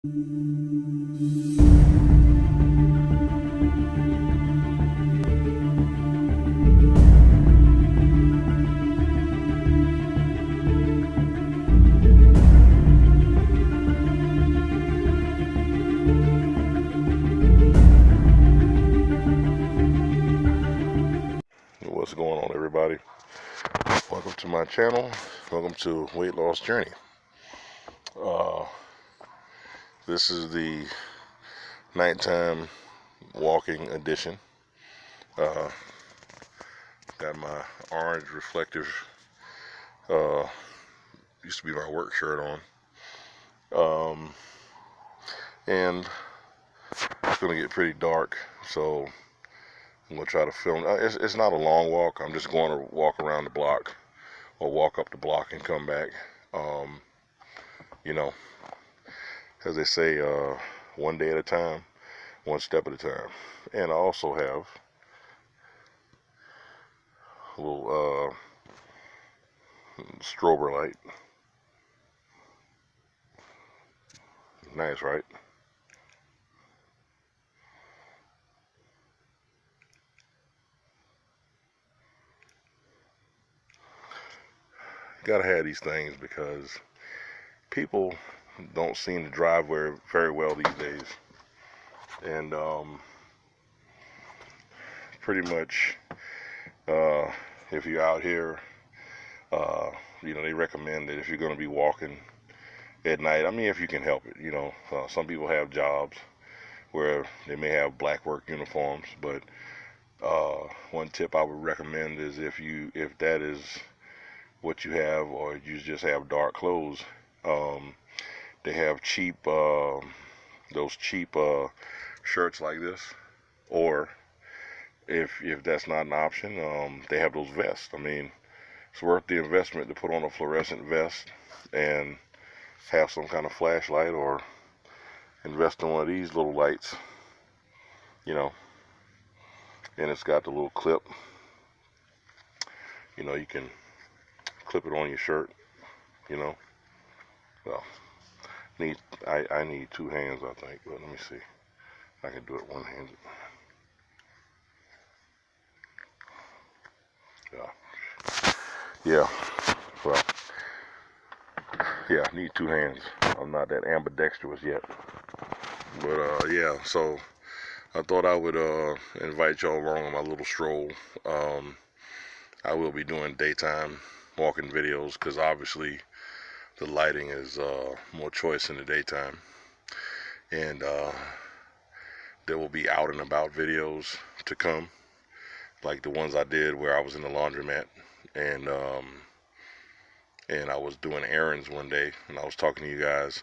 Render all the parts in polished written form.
What's going on, everybody? Welcome to my channel. Welcome to Weight Loss Journey. This is the nighttime walking edition. Got my orange reflective, used to be my work shirt on. And it's going to get pretty dark, so I'm going to try to film. It's not a long walk. I'm just going to walk around the block or walk up the block and come back. You know, as they say, one day at a time, one step at a time. And I also have a little strobe light. Nice, right? Gotta have these things because people don't seem to drive very well these days. And pretty much, if you're out here, they recommend that if you're going to be walking at night, I mean, if you can help it, some people have jobs where they may have black work uniforms, but one tip I would recommend is if that is what you have, or you just have dark clothes, they have cheap, those cheap shirts like this, or if that's not an option, they have those vests. I mean, it's worth the investment to put on a fluorescent vest and have some kind of flashlight, or invest in one of these little lights, and it's got the little clip, you can clip it on your shirt, well, I need two hands, I think, but let me see. I can do it one-handed. Yeah, well, yeah, I need two hands. I'm not that ambidextrous yet. But, yeah, so I thought I would invite y'all along on my little stroll. I will be doing daytime walking videos because obviously the lighting is more choice in the daytime. And there will be out and about videos to come, like the ones I did where I was in the laundromat and I was doing errands one day and I was talking to you guys,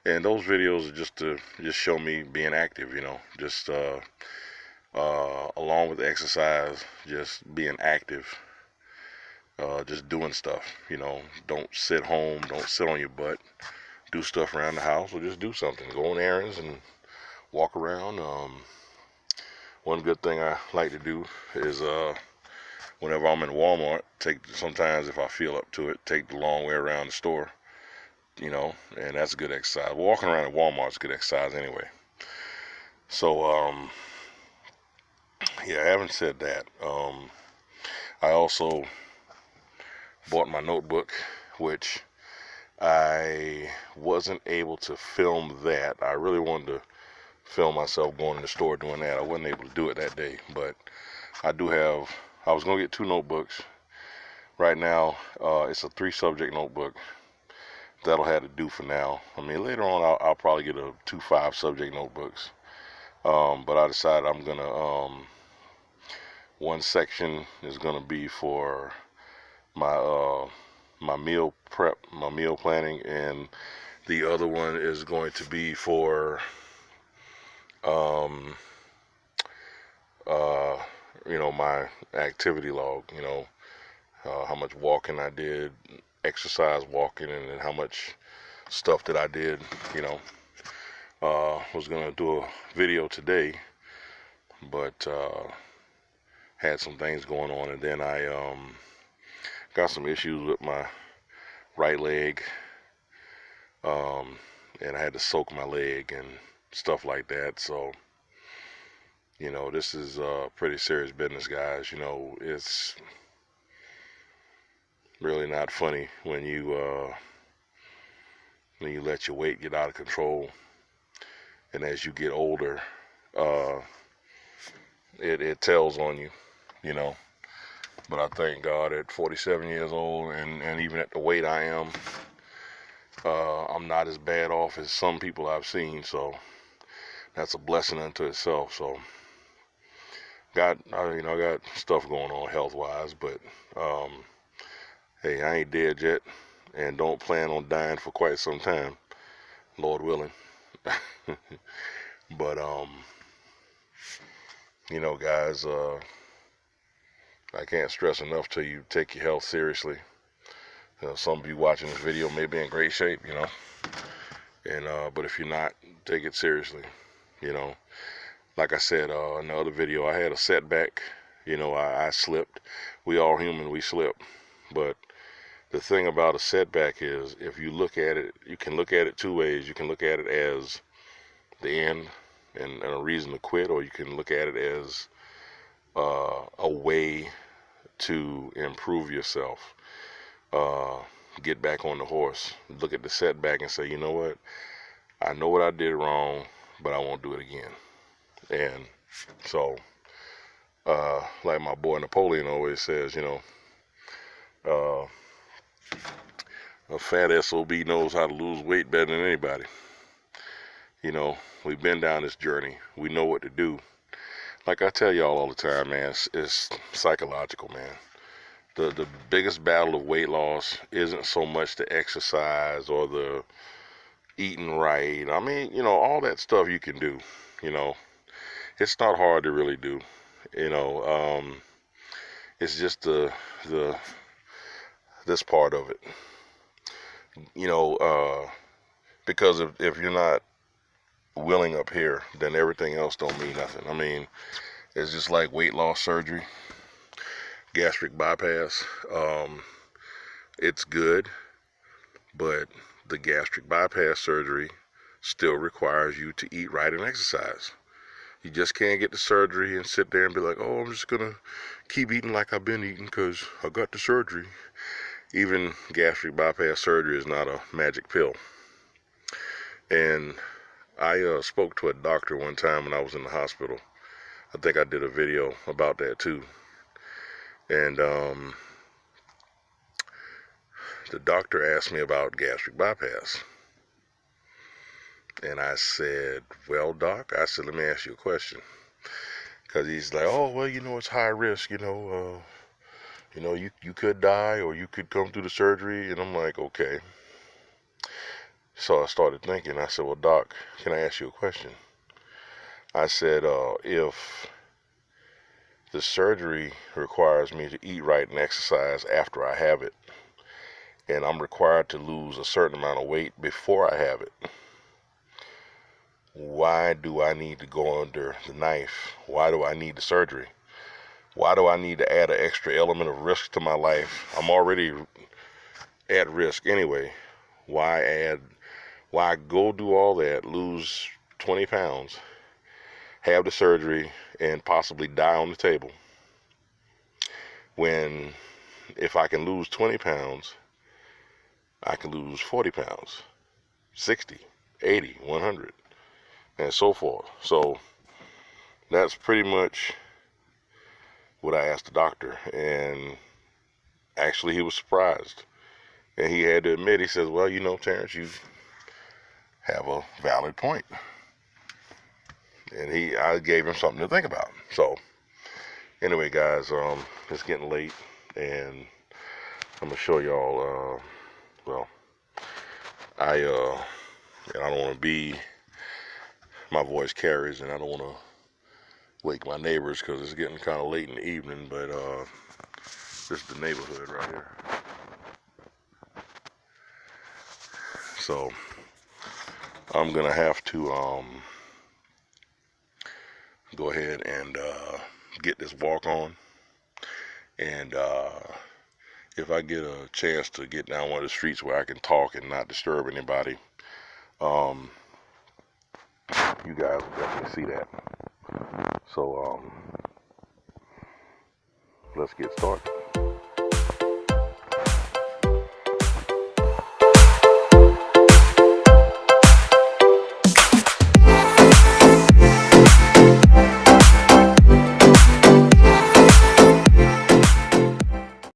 and those videos are just to show me being active, just along with the exercise, just being active, just doing stuff, don't sit home, don't sit on your butt, do stuff around the house, or just do something, go on errands and walk around. One good thing I like to do is whenever I'm in Walmart, sometimes if I feel up to it, take the long way around the store, and that's a good exercise. Walking around at Walmart is good exercise anyway. So, yeah, having said that, I also bought my notebook, which I wasn't able to film that. I really wanted to film myself going to the store doing that. I wasn't able to do it that day, but I was going to get two notebooks. Right now, it's a 3-subject notebook. That'll have to do for now. I mean, later on, I'll probably get 2 5-subject notebooks. But I decided I'm going to, one section is going to be for my meal prep, my meal planning, and the other one is going to be for my activity log, how much walking I did, exercise walking, and then how much stuff that I did, was gonna do a video today, but had some things going on, and then I got some issues with my right leg, and I had to soak my leg and stuff like that. So, this is pretty serious business, guys. It's really not funny when you let your weight get out of control, and as you get older, uh, it tells on you. But I thank God at 47 years old, and even at the weight I am, I'm not as bad off as some people I've seen. So that's a blessing unto itself. So I got stuff going on health-wise, but hey, I ain't dead yet, and don't plan on dying for quite some time, Lord willing. But guys, I can't stress enough to you, take your health seriously. Some of you watching this video may be in great shape, and but if you're not, take it seriously. Like I said in the other video, I had a setback. I slipped. We all human, we slip. But the thing about a setback is, if you look at it, you can look at it two ways. You can look at it as the end and a reason to quit, or you can look at it as a way to improve yourself. Get back on the horse. Look at the setback and say, you know what? I know what I did wrong, but I won't do it again. And so, like my boy Napoleon always says, a fat SOB knows how to lose weight better than anybody. We've been down this journey. We know what to do. Like I tell y'all all the time, man, it's psychological, man. The biggest battle of weight loss isn't so much the exercise or the eating right. I mean, all that stuff you can do. It's not hard to really do. It's just this part of it. Because if you're not willing up here, then everything else don't mean nothing. I mean, it's just like weight loss surgery, gastric bypass. It's good, but the gastric bypass surgery still requires you to eat right and exercise. You just can't get the surgery and sit there and be like, oh, I'm just gonna keep eating like I've been eating because I got the surgery. Even gastric bypass surgery is not a magic pill. And I spoke to a doctor one time when I was in the hospital. I think I did a video about that too. And the doctor asked me about gastric bypass. And I said, well, doc, I said, let me ask you a question. Because he's like, oh, well, it's high risk, you could die or you could come through the surgery. And I'm like, okay. So I started thinking. I said, well, doc, can I ask you a question? I said, if the surgery requires me to eat right and exercise after I have it, and I'm required to lose a certain amount of weight before I have it, why do I need to go under the knife? Why do I need the surgery? Why do I need to add an extra element of risk to my life? I'm already at risk anyway. Why go do all that, lose 20 pounds, have the surgery, and possibly die on the table, when if I can lose 20 pounds, I can lose 40 pounds, 60, 80, 100, and so forth. So that's pretty much what I asked the doctor, and actually he was surprised. And he had to admit, he says, well, Terrence, you have a valid point. And I gave him something to think about. So anyway, guys, it's getting late, and I'm gonna show y'all. I don't want to be. My voice carries, and I don't want to wake my neighbors because it's getting kind of late in the evening. But this is the neighborhood right here. So I'm gonna have to go ahead and get this walk on, and if I get a chance to get down one of the streets where I can talk and not disturb anybody, um, you guys will definitely see that. So let's get started.